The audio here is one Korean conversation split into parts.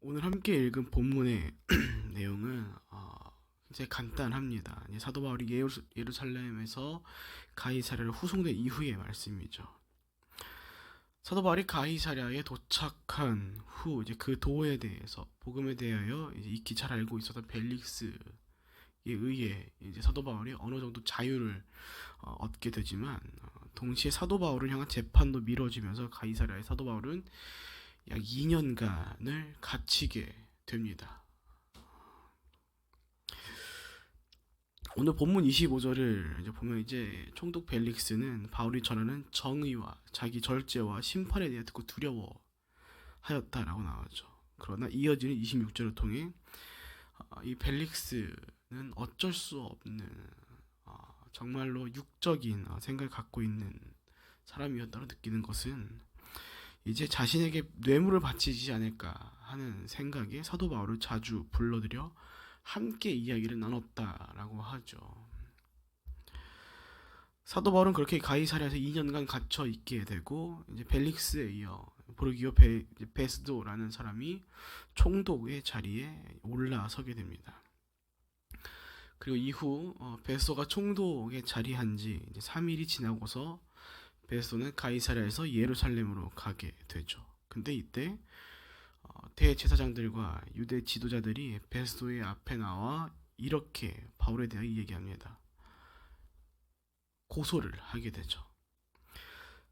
오늘 함께 읽은 본문의 내용은 굉장히 간단합니다. 이제 사도 바울이 예루살렘에서 가이사랴로 후송된 이후의 말씀이죠. 사도 바울이 가이사랴에 도착한 후 이제 그 도에 대해서 복음에 대하여 이제 익히 잘 알고 있었던 벨릭스에 의해 이제 사도 바울이 어느 정도 자유를 얻게 되지만 동시에 사도 바울을 향한 재판도 미뤄지면서 가이사랴의 사도 바울은 약 2년간을 갇히게 됩니다. 오늘 본문 25절을 이제 보면 이제 총독 벨릭스는 바울이 전하는 정의와 자기 절제와 심판에 대해 듣고 두려워하였다라고 나오죠. 그러나 이어지는 26절을 통해 이 벨릭스는 어쩔 수 없는 정말로 육적인 생각을 갖고 있는 사람이었다고 느끼는 것은 이제 자신에게 뇌물을 바치지 않을까 하는 생각에 사도 바울을 자주 불러들여 함께 이야기를 나눴다라고 하죠. 사도 바울은 그렇게 가이사랴에서 2년간 갇혀 있게 되고 이제 벨릭스에 이어 보르기오 베스도라는 사람이 총독의 자리에 올라서게 됩니다. 그리고 이후 베스도가 총독에 자리한 지 3일이 지나고서 베스도는 가이사랴에서 예루살렘으로 가게 되죠. 근데 이때 대제사장들과 유대 지도자들이 베스도의 앞에 나와 이렇게 바울에 대해 얘기합니다. 고소를 하게 되죠.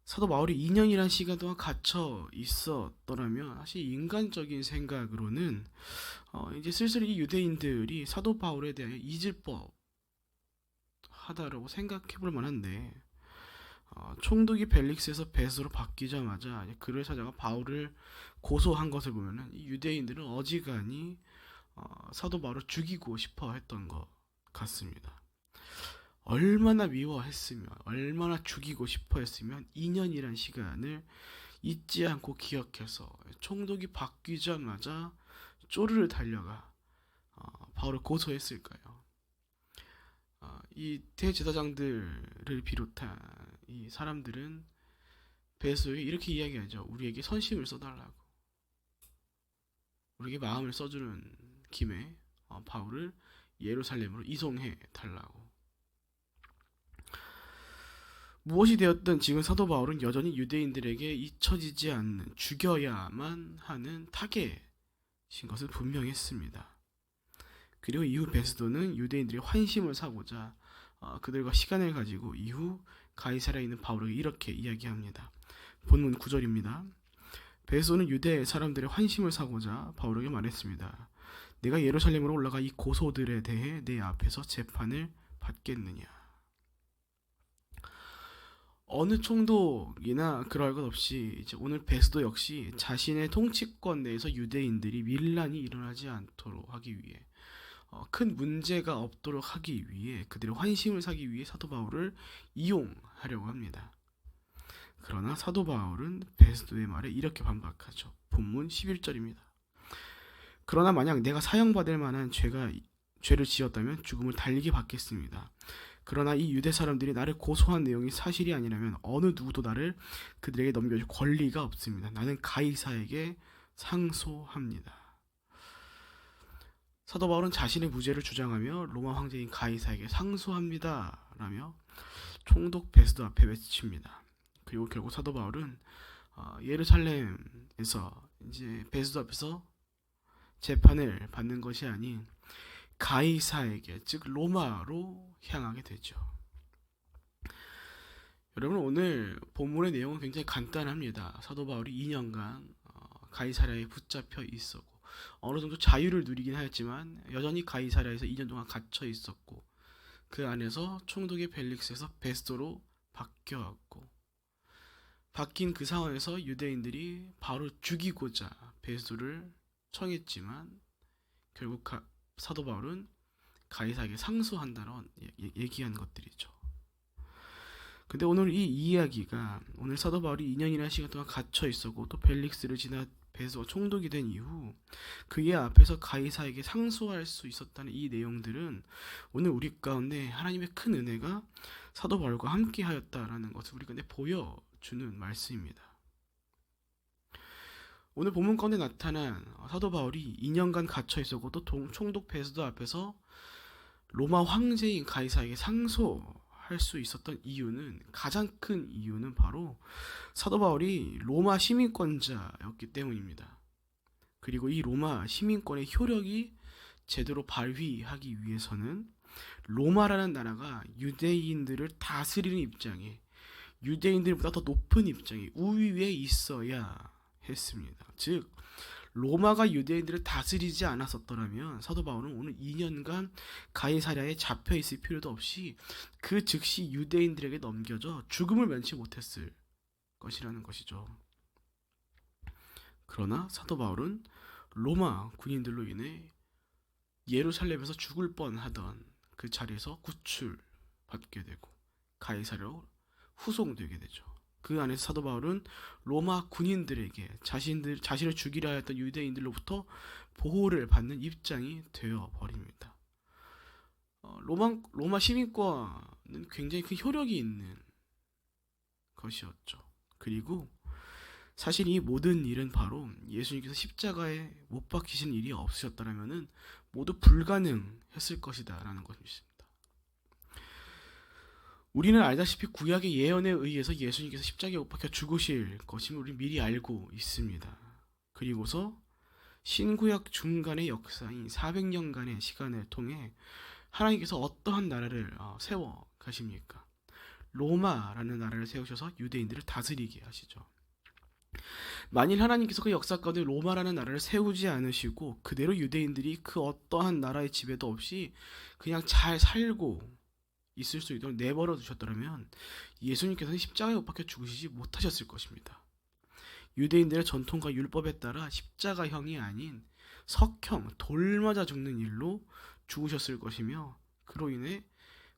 사도 바울이 2년이란 시간 동안 갇혀 있었더라면 사실 인간적인 생각으로는 이제 슬슬 이 유대인들이 사도 바울에 대해 잊을 법 하다라고 생각해 볼 만한데 총독이 벨릭스에서 베스로 바뀌자마자 그를 찾아가 바울을 고소한 것을 보면은 이 유대인들은 어지간히 사도 바울을 죽이고 싶어 했던 것 같습니다. 얼마나 미워했으면, 얼마나 죽이고 싶어 했으면 2년이란 시간을 잊지 않고 기억해서 총독이 바뀌자마자 쪼르르 달려가 바울을 고소했을까요? 이 대제사장들을 비롯한 이 사람들은 베소에 이렇게 이야기하죠. 우리에게 선심을 써달라고. 우리에게 마음을 써주는 김에 바울을 예루살렘으로 이송해 달라고. 무엇이 되었든 지금 사도 바울은 여전히 유대인들에게 잊혀지지 않는 죽여야만 하는 타겟인 것을 분명했습니다. 그리고 이후 베스도는 유대인들의 환심을 사고자 그들과 시간을 가지고 이후 가이사랴에 있는 바울에게 이렇게 이야기합니다. 본문 9절입니다. 베스도는 유대 사람들의 환심을 사고자 바울에게 말했습니다. 내가 예루살렘으로 올라가 이 고소들에 대해 내 앞에서 재판을 받겠느냐. 어느 총독이나 그럴 것 없이 이제 오늘 베스도 역시 자신의 통치권 내에서 유대인들이 밀란이 일어나지 않도록 하기 위해 큰 문제가 없도록 하기 위해 그들의 환심을 사기 위해 사도 바울을 이용하려고 합니다. 그러나 사도 바울은 베스도의 말에 이렇게 반박하죠. 본문 11절입니다. 그러나 만약 내가 사형받을 만한 죄를 지었다면 죽음을 달리게 받겠습니다. 그러나 이 유대 사람들이 나를 고소한 내용이 사실이 아니라면 어느 누구도 나를 그들에게 넘겨줄 권리가 없습니다. 나는 가이사에게 상소합니다. 사도 바울은 자신의 무죄를 주장하며 로마 황제인 가이사에게 상소합니다 라며 총독 베스도 앞에 외칩니다. 그리고 결국 사도 바울은 예루살렘에서 이제 베스도 앞에서 재판을 받는 것이 아닌 가이사에게 즉 로마로 향하게 되죠. 여러분 오늘 본문의 내용은 굉장히 간단합니다. 사도 바울이 2년간 가이사랴에 붙잡혀 있었고 어느 정도 자유를 누리긴 하였지만 여전히 가이사랴에서 2년 동안 갇혀 있었고 그 안에서 총독의 벨릭스에서 베스도로 바뀌어왔고 바뀐 그 상황에서 유대인들이 바로 죽이고자 베스도를 청했지만 결국 사도 바울은 가이사에게 상소한다는 얘기한 것들이죠. 근데 오늘 이 이야기가 오늘 사도 바울이 2년이라는 시간 동안 갇혀 있었고 또 벨릭스를 지나 베스도가 총독이 된 이후 그의 앞에서 가이사에게 상소할 수 있었다는 이 내용들은 오늘 우리 가운데 하나님의 큰 은혜가 사도 바울과 함께 하였다라는 것을 우리 가운데 보여주는 말씀입니다. 오늘 본문 가운데 나타난 사도 바울이 2년간 갇혀 있었고 또 총독 베스도 앞에서 로마 황제인 가이사에게 상소할 수 있었던 이유는, 가장 큰 이유는 바로 사도 바울이 로마 시민권자였기 때문입니다. 그리고 이 로마 시민권의 효력이 제대로 발휘하기 위해서는 로마라는 나라가 유대인들을 다스리는 입장에, 유대인들보다 더 높은 입장에, 우위에 있어야 했습니다. 즉 로마가 유대인들을 다스리지 않았었더라면 사도 바울은 오늘 2년간 가이사랴에 잡혀 있을 필요도 없이 그 즉시 유대인들에게 넘겨져 죽음을 면치 못했을 것이라는 것이죠. 그러나 사도 바울은 로마 군인들로 인해 예루살렘에서 죽을 뻔하던 그 자리에서 구출받게 되고 가이사랴로 후송되게 되죠. 그 안에서 사도 바울은 로마 군인들에게 자신을 죽이려 했던 유대인들로부터 보호를 받는 입장이 되어 버립니다. 로마 시민권은 굉장히 큰 효력이 있는 것이었죠. 그리고 사실 이 모든 일은 바로 예수님께서 십자가에 못 박히신 일이 없으셨다면 모두 불가능했을 것이다라는 것입니다. 우리는 알다시피 구약의 예언에 의해서 예수님께서 십자가에 못 박혀 죽으실 것임을 우리 미리 알고 있습니다. 그리고서 신구약 중간의 역사인 400년간의 시간을 통해 하나님께서 어떠한 나라를 세워 가십니까? 로마라는 나라를 세우셔서 유대인들을 다스리게 하시죠. 만일 하나님께서 그 역사 가운데 로마라는 나라를 세우지 않으시고 그대로 유대인들이 그 어떠한 나라의 지배도 없이 그냥 잘 살고 있을 수 있도록 내버려 두셨더라면 예수님께서는 십자가에 못 박혀 죽으시지 못하셨을 것입니다. 유대인들의 전통과 율법에 따라 십자가형이 아닌 석형, 돌 맞아 죽는 일로 죽으셨을 것이며 그로 인해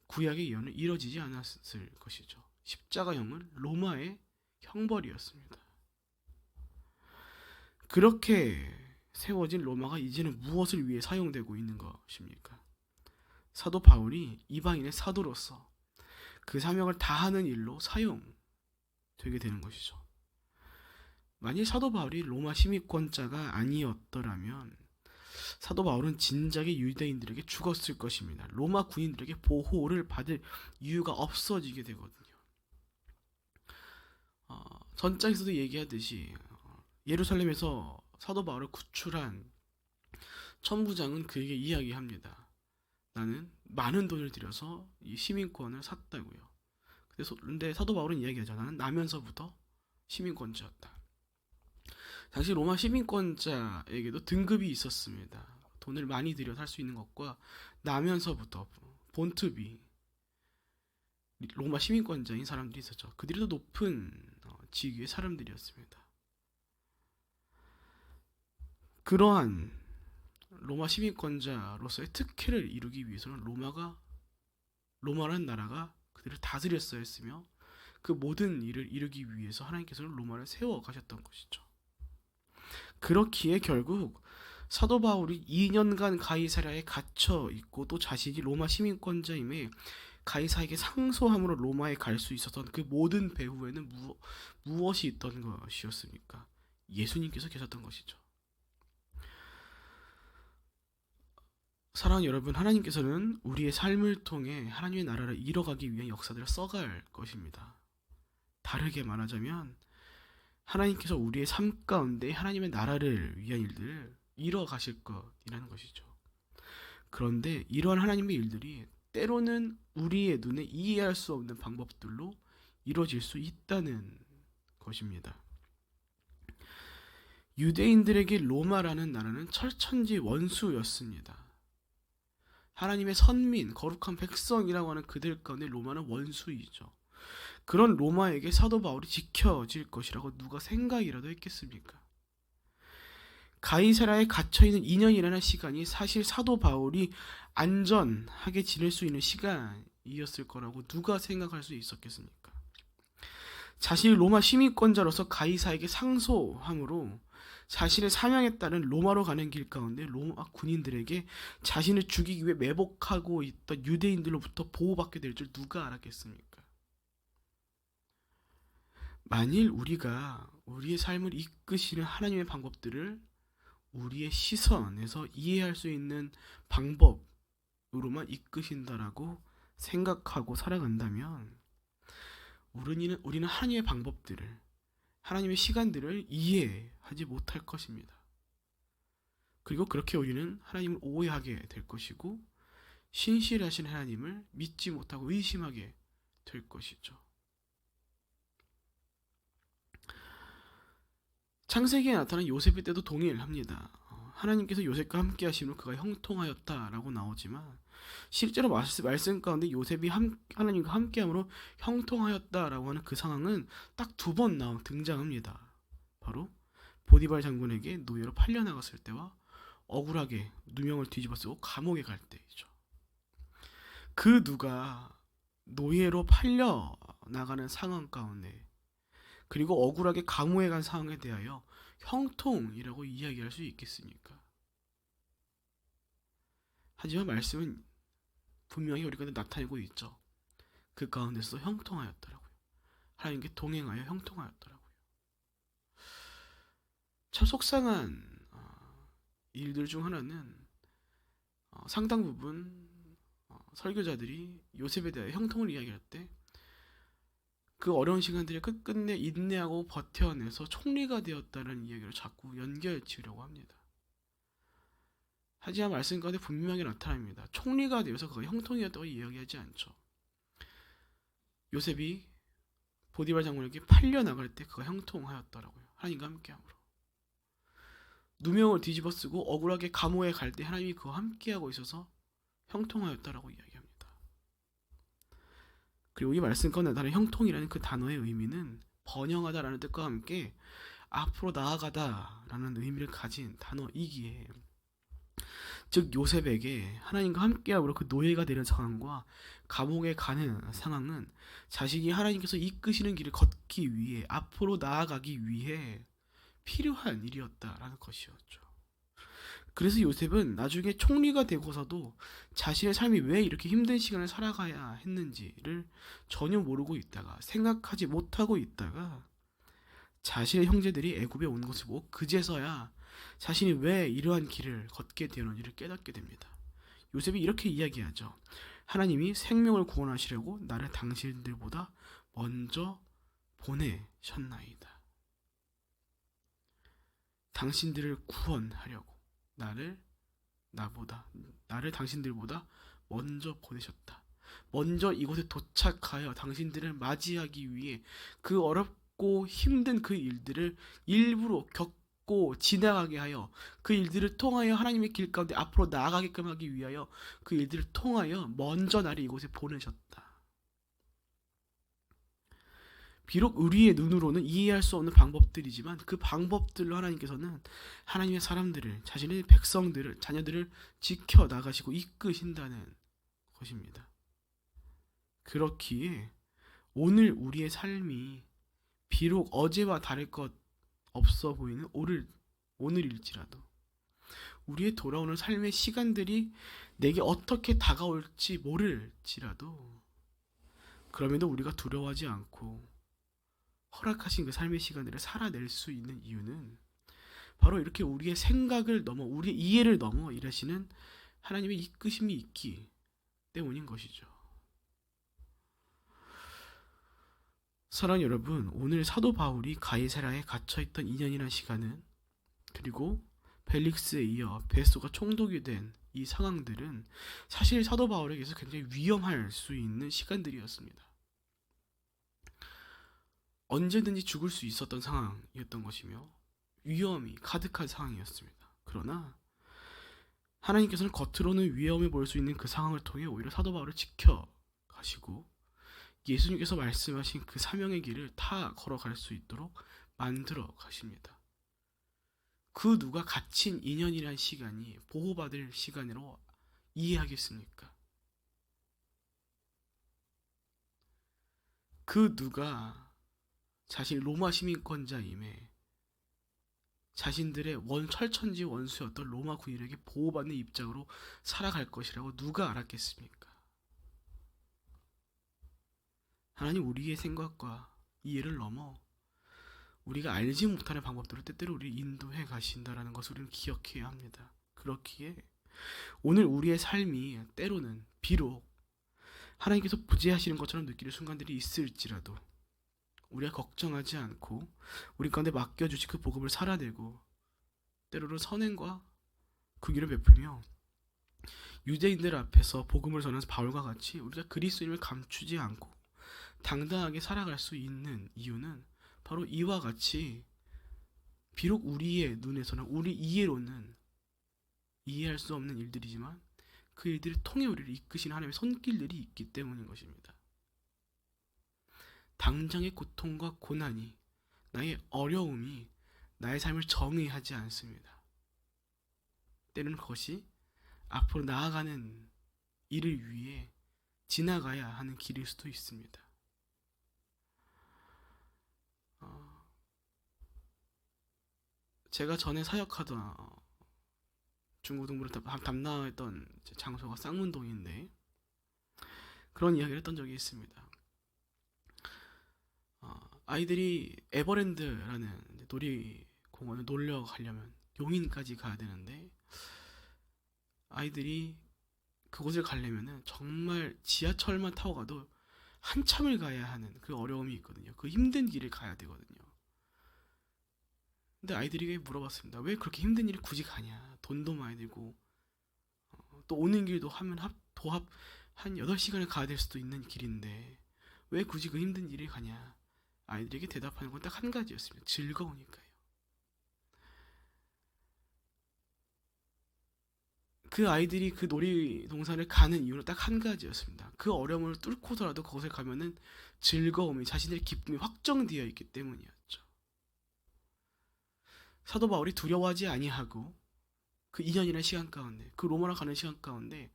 구약의 예언은 이뤄지지 않았을 것이죠. 십자가형은 로마의 형벌이었습니다. 그렇게 세워진 로마가 이제는 무엇을 위해 사용되고 있는 것입니까? 사도 바울이 이방인의 사도로서 그 사명을 다하는 일로 사용되게 되는 것이죠. 만일 사도 바울이 로마 시민권자가 아니었더라면 사도 바울은 진작에 유대인들에게 죽었을 것입니다. 로마 군인들에게 보호를 받을 이유가 없어지게 되거든요. 전장에서도 얘기하듯이 예루살렘에서 사도 바울을 구출한 천부장은 그에게 이야기합니다. 나는 많은 돈을 들여서 이 시민권을 샀다고요. 근데 사도 바울은 이야기하죠. 나는 나면서부터 시민권자였다. 당시 로마 시민권자에게도 등급이 있었습니다. 돈을 많이 들여 살 수 있는 것과 나면서부터 본투비, 로마 시민권자인 사람들이 있었죠. 그들이 더 높은 직위의 사람들이었습니다. 그러한 로마 시민권자로서의 특혜를 이루기 위해서는 로마라는 나라가 그들을 다스렸어야 했으며 그 모든 일을 이루기 위해서 하나님께서는 로마를 세워 가셨던 것이죠. 그렇기에 결국 사도 바울이 2년간 가이사랴에 갇혀 있고 또 자신이 로마 시민권자임에 가이사에게 상소함으로 로마에 갈 수 있었던 그 모든 배후에는 무엇이 있던 것이었습니까? 예수님께서 계셨던 것이죠. 사랑하는 여러분, 하나님께서는 우리의 삶을 통해 하나님의 나라를 이뤄가기 위한 역사들을 써갈 것입니다. 다르게 말하자면 하나님께서 우리의 삶 가운데 하나님의 나라를 위한 일들을 이뤄가실 것이라는 것이죠. 그런데 이러한 하나님의 일들이 때로는 우리의 눈에 이해할 수 없는 방법들로 이루어질 수 있다는 것입니다. 유대인들에게 로마라는 나라는 철천지 원수였습니다. 하나님의 선민, 거룩한 백성이라고 하는 그들 가운데 로마는 원수이죠. 그런 로마에게 사도 바울이 지켜질 것이라고 누가 생각이라도 했겠습니까? 가이사랴에 갇혀있는 2년이라는 시간이 사실 사도 바울이 안전하게 지낼 수 있는 시간이었을 거라고 누가 생각할 수 있었겠습니까? 자신이 로마 시민권자로서 가이사에게 상소함으로 자신의 사명에 따른 로마로 가는 길 가운데 로마 군인들에게 자신을 죽이기 위해 매복하고 있던 유대인들로부터 보호받게 될 줄 누가 알았겠습니까? 만일 우리가 우리의 삶을 이끄시는 하나님의 방법들을 우리의 시선에서 이해할 수 있는 방법으로만 이끄신다라고 생각하고 살아간다면 우리는 하나님의 방법들을, 하나님의 시간들을 이해하지 못할 것입니다. 그리고 그렇게 우리는 하나님을 오해하게 될 것이고 신실하신 하나님을 믿지 못하고 의심하게 될 것이죠. 창세기에 나타난 요셉의 때도 동일합니다. 하나님께서 요셉과 함께 하심으로 그가 형통하였다라고 나오지만 실제로 말씀 가운데 요셉이 하나님과 함께함으로 형통하였다라고 하는 그 상황은 딱 두 번 등장합니다. 바로 보디발 장군에게 노예로 팔려 나갔을 때와 억울하게 누명을 뒤집어 쓰고 감옥에 갈 때이죠. 그 누가 노예로 팔려 나가는 상황 가운데 그리고 억울하게 감옥에 간 상황에 대하여 형통이라고 이야기할 수 있겠습니까? 하지만 말씀은 분명히 우리 가운데 나타내고 있죠. 그 가운데서 형통하였더라고요. 하나님께 동행하여 형통하였더라고요. 참 속상한 일들 중 하나는 상당 부분 설교자들이 요셉에 대해 형통을 이야기할 때 그 어려운 시간들을 끝끝내 인내하고 버텨내서 총리가 되었다는 이야기를 자꾸 연결지으려고 합니다. 하지만 말씀 가운데 분명히 나타납니다. 총리가 되어서 그가 형통이었다고 이야기하지 않죠. 요셉이 보디발 장군에게 팔려 나갈 때 그가 형통하였더라고요. 하나님과 함께함으로. 누명을 뒤집어 쓰고 억울하게 감옥에 갈 때 하나님이 그와 함께하고 있어서 형통하였다라고 이야기합니다. 그리고 이 말씀 가운데 나타나는 형통이라는 그 단어의 의미는 번영하다라는 뜻과 함께 앞으로 나아가다라는 의미를 가진 단어이기에 즉 요셉에게 하나님과 함께함으로 그 노예가 되는 상황과 감옥에 가는 상황은 자신이 하나님께서 이끄시는 길을 걷기 위해 앞으로 나아가기 위해 필요한 일이었다라는 것이었죠. 그래서 요셉은 나중에 총리가 되고서도 자신의 삶이 왜 이렇게 힘든 시간을 살아가야 했는지를 전혀 모르고 있다가 생각하지 못하고 있다가 자신의 형제들이 애굽에 온 것을 보고 그제서야 자신이 왜 이러한 길을 걷게 되었는지를 깨닫게 됩니다. 요셉이 이렇게 이야기하죠. 하나님이 생명을 구원하시려고 나를 당신들보다 먼저 보내셨나이다. 당신들을 구원하려고 나를 당신들보다 먼저 보내셨다. 먼저 이곳에 도착하여 당신들을 맞이하기 위해 그 어렵고 힘든 그 일들을 일부러 겪고 지나가게 하여 그 일들을 통하여 하나님의 길 가운데 앞으로 나아가게끔 하기 위하여 그 일들을 통하여 먼저 나를 이곳에 보내셨다. 비록 우리의 눈으로는 이해할 수 없는 방법들이지만 그 방법들로 하나님께서는 하나님의 사람들을, 자신의 백성들을, 자녀들을 지켜나가시고 이끄신다는 것입니다. 그렇기에 오늘 우리의 삶이 비록 어제와 다를 것 없어 보이는 오늘일지라도 우리의 돌아오는 삶의 시간들이 내게 어떻게 다가올지 모를지라도 그럼에도 우리가 두려워하지 않고 허락하신 그 삶의 시간들을 살아낼 수 있는 이유는 바로 이렇게 우리의 생각을 넘어 우리의 이해를 넘어 일하시는 하나님의 이끄심이 있기 때문인 것이죠. 사랑하는 여러분, 오늘 사도 바울이 가이사랴에 갇혀있던 2년이라는 시간은 그리고 벨릭스에 이어 베소가 총독이 된 이 상황들은 사실 사도 바울에게서 굉장히 위험할 수 있는 시간들이었습니다. 언제든지 죽을 수 있었던 상황이었던 것이며 위험이 가득한 상황이었습니다. 그러나 하나님께서는 겉으로는 위험해 보일 수 있는 그 상황을 통해 오히려 사도 바울을 지켜가시고 예수님께서 말씀하신 그 사명의 길을 다 걸어갈 수 있도록 만들어 가십니다. 그 누가 갇힌 2년이라는 시간이 보호받을 시간으로 이해하겠습니까? 그 누가 자신 로마 시민권자임에 자신들의 철천지 원수였던 로마 군인에게 보호받는 입장으로 살아갈 것이라고 누가 알았겠습니까? 하나님 우리의 생각과 이해를 넘어 우리가 알지 못하는 방법대로 때때로 우리를 인도해 가신다라는 것을 우리는 기억해야 합니다. 그렇기에 오늘 우리의 삶이 때로는 비록 하나님께서 부재하시는 것처럼 느끼는 순간들이 있을지라도 우리가 걱정하지 않고 우리 가운데 맡겨주신 그 복음을 살아내고 때로는 선행과 그 길을 베풀며 유대인들 앞에서 복음을 전하는 바울과 같이 우리가 그리스도님을 감추지 않고 당당하게 살아갈 수 있는 이유는 바로 이와 같이 비록 우리의 눈에서는 우리 이해로는 이해할 수 없는 일들이지만 그 일들을 통해 우리를 이끄시는 하나님의 손길들이 있기 때문인 것입니다. 당장의 고통과 고난이 나의 어려움이 나의 삶을 정의하지 않습니다. 때로는 그것이 앞으로 나아가는 일을 위해 지나가야 하는 길일 수도 있습니다. 제가 전에 사역하던 중고등부를 담당했던 장소가 쌍문동인데 그런 이야기를 했던 적이 있습니다. 아이들이 에버랜드라는 놀이공원을 놀러 가려면 용인까지 가야 되는데 아이들이 그곳을 가려면 정말 지하철만 타고 가도 한참을 가야 하는 그 어려움이 있거든요. 그 힘든 길을 가야 되거든요. 근데 아이들이 물어봤습니다. 왜 그렇게 힘든 일을 굳이 가냐? 돈도 많이 들고 또 오는 길도 하면 도합 한 8시간을 가야 될 수도 있는 길인데 왜 굳이 그 힘든 일을 가냐? 아이들에게 대답하는 건 딱 한 가지였습니다. 즐거우니까요. 그 아이들이 그 놀이동산을 가는 이유는 딱 한 가지였습니다. 그 어려움을 뚫고서라도 그곳에 가면은 즐거움이, 자신들의 기쁨이 확정되어 있기 때문이었죠. 사도 바울이 두려워하지 아니하고 그 2년이라는 시간 가운데, 그 로마로 가는 시간 가운데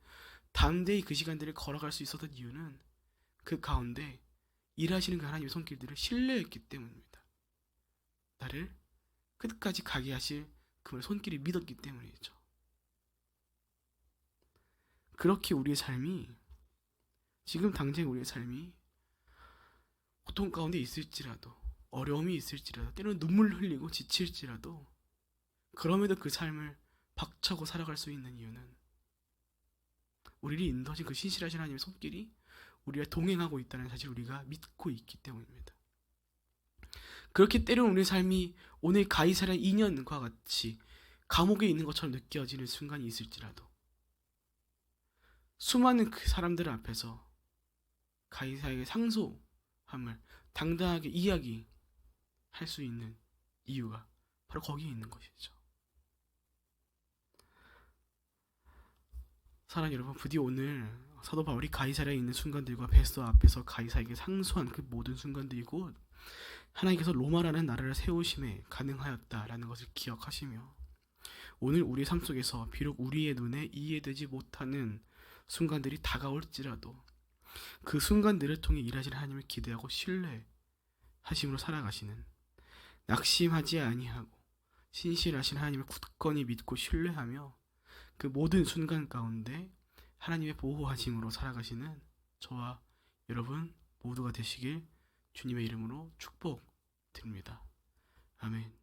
담대히 그 시간들을 걸어갈 수 있었던 이유는 그 가운데 일하시는 그 하나님의 손길들을 신뢰했기 때문입니다. 나를 끝까지 가게 하실 그 손길을 믿었기 때문이죠. 그렇게 우리의 삶이 지금 당장 우리의 삶이 고통 가운데 있을지라도 어려움이 있을지라도 때로는 눈물 흘리고 지칠지라도 그럼에도 그 삶을 박차고 살아갈 수 있는 이유는 우리를 인도하신 그 신실하신 하나님의 손길이 우리와 동행하고 있다는 사실을 우리가 믿고 있기 때문입니다. 그렇게 때로는 우리의 삶이 오늘 가이사랴 2년과 같이 감옥에 있는 것처럼 느껴지는 순간이 있을지라도 수많은 그 사람들 앞에서 가이사에게 상소함을 당당하게 이야기할 수 있는 이유가 바로 거기에 있는 것이죠. 사랑하는 여러분, 부디 오늘 사도 바울이 가이사랴에 있는 순간들과 베스도 앞에서 가이사에게 상소한 그 모든 순간들이고 하나님께서 로마라는 나라를 세우심에 가능하였다라는 것을 기억하시며 오늘 우리 삶 속에서 비록 우리의 눈에 이해되지 못하는 순간들이 다가올지라도 그 순간들을 통해 일하시는 하나님을 기대하고 신뢰하심으로 살아가시는 낙심하지 아니하고 신실하신 하나님을 굳건히 믿고 신뢰하며 그 모든 순간 가운데 하나님의 보호하심으로 살아가시는 저와 여러분 모두가 되시길 주님의 이름으로 축복드립니다. 아멘.